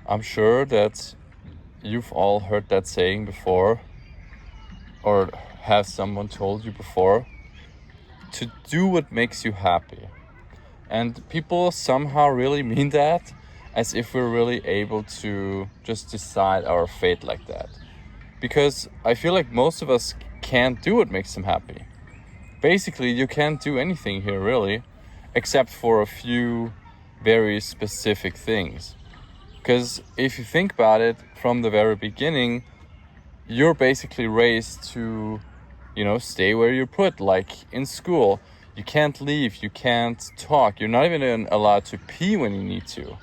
I'm sure that you've all heard that saying before, or has someone told you before, to do what makes you happy. And people somehow really mean that, as if we're really able to just decide our fate like that. Because I feel like most of us can't do what makes them happy. Basically, you can't do anything here really, except for a few very specific things. Because if you think about it from the very beginning, you're basically raised to, stay where you're put, like in school. You can't leave, you can't talk, you're not even allowed to pee when you need to,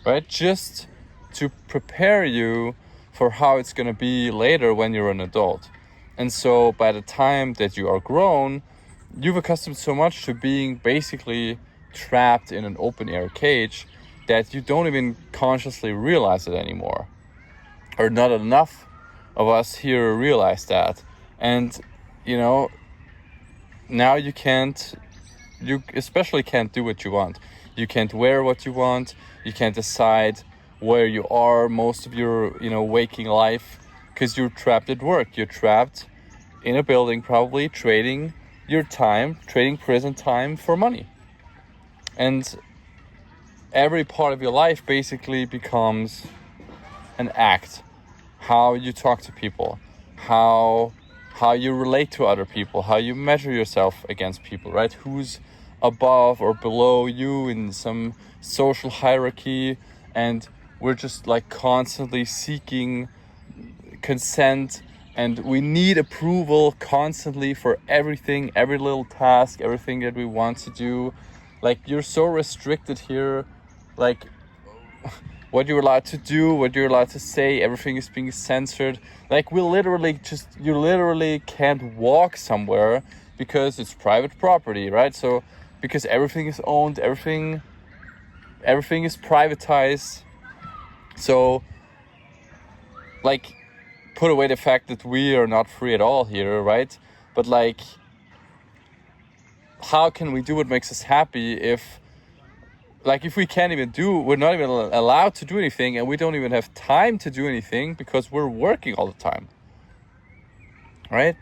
right? Just to prepare you for how it's going to be later when you're an adult. And so by the time that you are grown, you've accustomed so much to being basically trapped in an open air cage that you don't even consciously realize it anymore. Or not enough of us here realize that. And, now you especially can't do what you want. You can't wear what you want. You can't decide where you are most of your, waking life, because you're trapped at work. You're trapped in a building, probably trading prison time for money. And every part of your life basically becomes an act. How you talk to people, how you relate to other people, how you measure yourself against people, right? Who's above or below you in some social hierarchy. And we're just like constantly seeking consent, and we need approval constantly for everything, every little task, everything that we want to do. Like, you're so restricted here, like what you're allowed to do, what you're allowed to say, everything is being censored. Like, you literally can't walk somewhere because it's private property, right? So because everything is owned, everything is privatized. So, like, put away the fact that we are not free at all here, right? But like, how can we do what makes us happy if we can't even we're not even allowed to do anything, and we don't even have time to do anything because we're working all the time, right?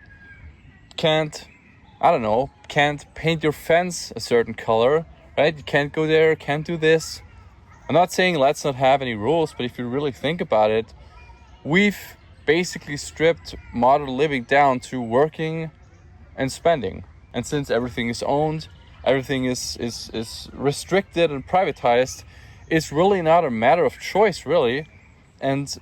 Can't paint your fence a certain color, right? You can't go there, can't do this. I'm not saying let's not have any rules, but if you really think about it, we've basically stripped modern living down to working and spending. And since everything is owned, everything is restricted and privatized, it's really not a matter of choice, really. And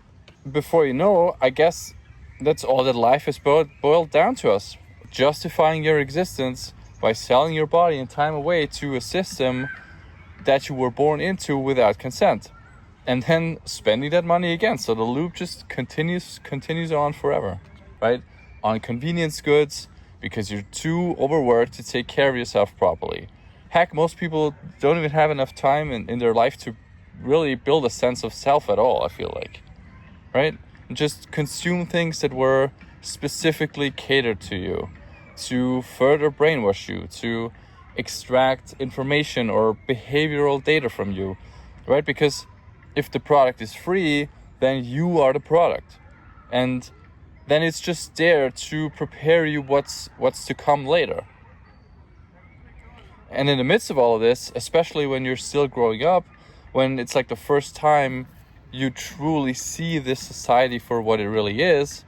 before you know, I guess that's all that life has boiled down to us. Justifying your existence by selling your body and time away to a system that you were born into without consent. And then spending that money again. So the loop just continues on forever, right? On convenience goods, because you're too overworked to take care of yourself properly. Heck, most people don't even have enough time in their life to really build a sense of self at all, I feel like, right? And just consume things that were specifically catered to you, to further brainwash you, to extract information or behavioral data from you, right? Because if the product is free, then you are the product. And then it's just there to prepare you what's to come later. And in the midst of all of this, especially when you're still growing up, when it's like the first time you truly see this society for what it really is,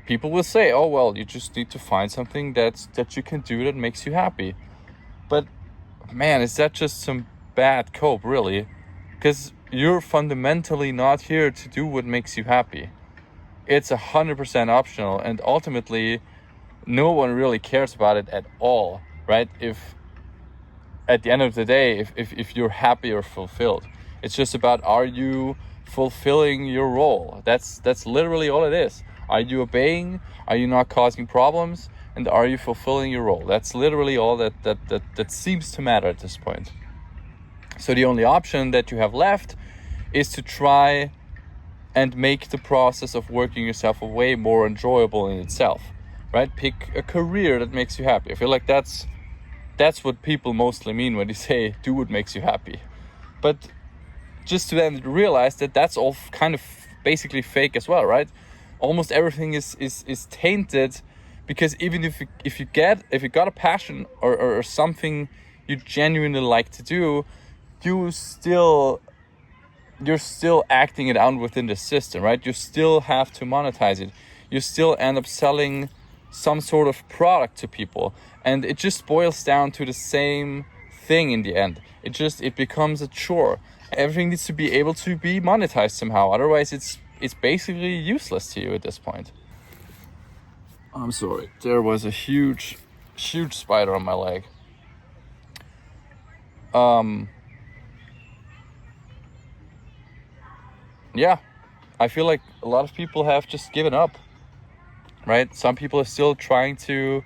people will say, oh, well, you just need to find something that you can do that makes you happy. But man, is that just some bad cope, really? Because you're fundamentally not here to do what makes you happy. It's 100% optional, and ultimately no one really cares about it at all, right? If at the end of the day, if you're happy or fulfilled, it's just about, are you fulfilling your role? That's literally all it is. Are you obeying? Are you not causing problems? And are you fulfilling your role? That's literally all that seems to matter at this point. So the only option that you have left is to try and make the process of working yourself way more enjoyable in itself, right? Pick a career that makes you happy. I feel like that's what people mostly mean when they say do what makes you happy. But just to then realize that that's all kind of basically fake as well, right? Almost everything is tainted, because even if you got a passion or something you genuinely like to do, you're still acting it out within the system, right? You still have to monetize it. You still end up selling some sort of product to people, and it just boils down to the same thing in the end. It becomes a chore. Everything needs to be able to be monetized somehow, otherwise it's basically useless to you at this point. I'm sorry, there was a huge spider on my leg. Yeah, I feel like a lot of people have just given up, right? Some people are still trying to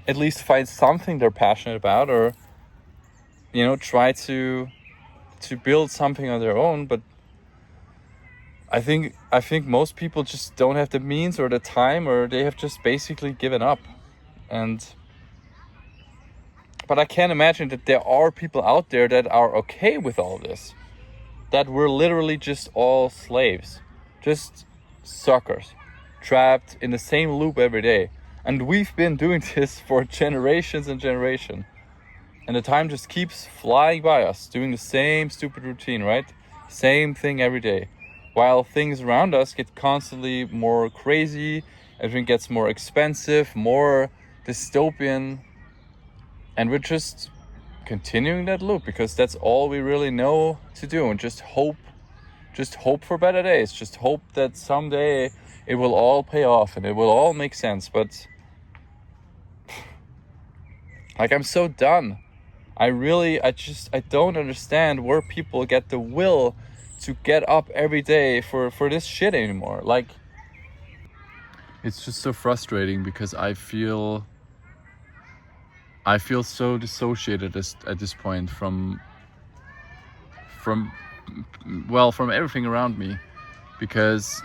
at least find something they're passionate about, or try to build something on their own. But I think most people just don't have the means or the time, or they have just basically given up. But I can't imagine that there are people out there that are okay with all this, that we're literally just all slaves, just suckers, trapped in the same loop every day. And we've been doing this for generations and generations. And the time just keeps flying by us, doing the same stupid routine, right? Same thing every day. While things around us get constantly more crazy, everything gets more expensive, more dystopian. And we're just continuing that loop because that's all we really know to do. And just hope for better days. Just hope that someday it will all pay off and it will all make sense. But like, I'm so done. I don't understand where people get the will to get up every day for this shit anymore. Like, it's just so frustrating because I feel so dissociated at this point from everything around me, because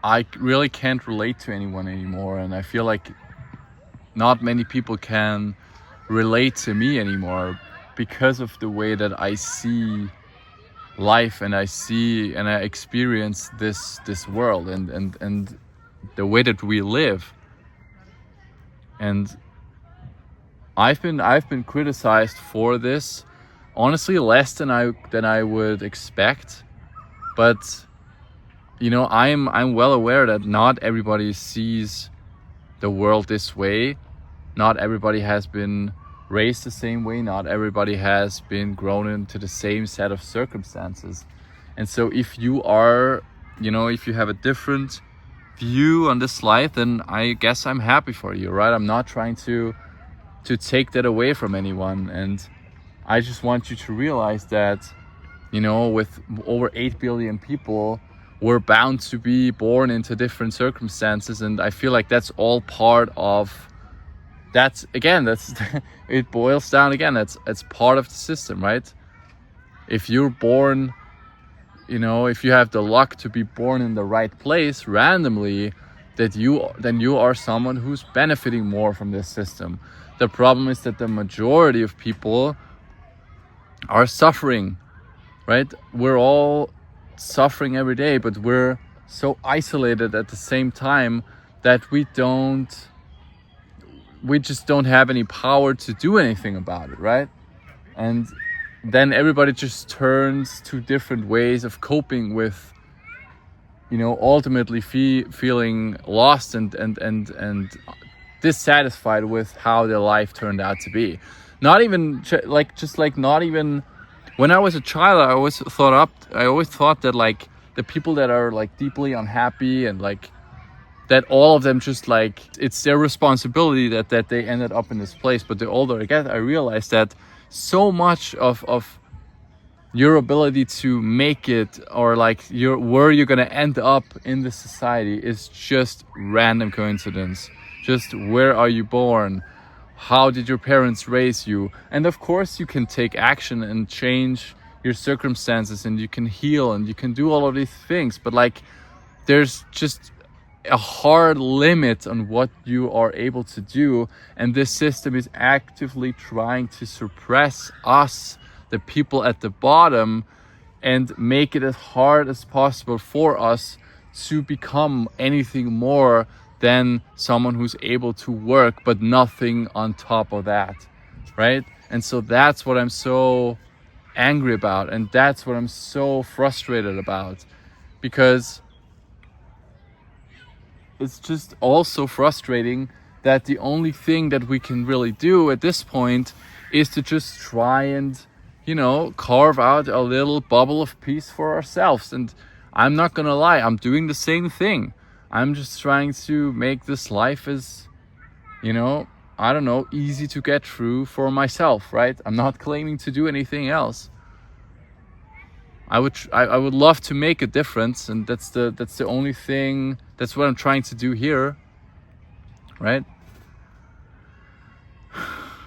I really can't relate to anyone anymore, and I feel like not many people can relate to me anymore because of the way that I see life and I experience this world and the way that we live. And I've been criticized for this, honestly, less than I would expect. But I'm well aware that not everybody sees the world this way. Not everybody has been raised the same way. Not everybody has been grown into the same set of circumstances. And so if you are, if you have a different view on this life, then I guess I'm happy for you, right? I'm not trying to take that away from anyone. And I just want you to realize that, with over 8 billion people, we're bound to be born into different circumstances. And I feel like that's all part of that's it boils down again, it's part of the system, right? If you're born, if you have the luck to be born in the right place randomly, then you are someone who's benefiting more from this system. The problem is that the majority of people are suffering, right? We're all suffering every day, but we're so isolated at the same time that we just don't have any power to do anything about it, right? And then everybody just turns to different ways of coping with, ultimately feeling lost and dissatisfied with how their life turned out to be. Not even not even when I was a child, I always thought that like the people that are like deeply unhappy and like that, all of them just like it's their responsibility that they ended up in this place. But the older I get, I realized that so much of your ability to make it, or like where you're gonna end up in this society, is just random coincidence. Just where are you born? How did your parents raise you? And of course you can take action and change your circumstances, and you can heal and you can do all of these things, but like there's just a hard limit on what you are able to do. And this system is actively trying to suppress us, the people at the bottom, and make it as hard as possible for us to become anything more than someone who's able to work but nothing on top of that, right? And so that's what I'm so angry about, and that's what I'm so frustrated about, because it's just also frustrating that the only thing that we can really do at this point is to just try and, you know, carve out a little bubble of peace for ourselves. And I'm not gonna lie, I'm doing the same thing. I'm just trying to make this life as, you know, I don't know, easy to get through for myself, right? I'm not claiming to do anything else. I would love to make a difference, and that's the only thing. That's what I'm trying to do here, right?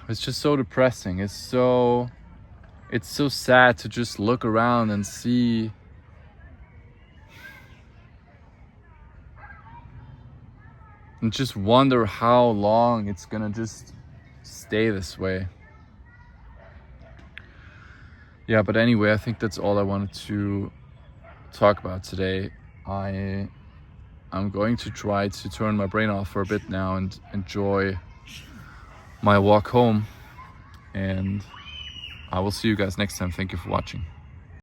It's just so depressing. It's so sad to just look around and see and just wonder how long it's gonna just stay this way. Yeah, but anyway, I think that's all I wanted to talk about today. I'm going to try to turn my brain off for a bit now and enjoy my walk home, and I will see you guys next time. Thank you for watching.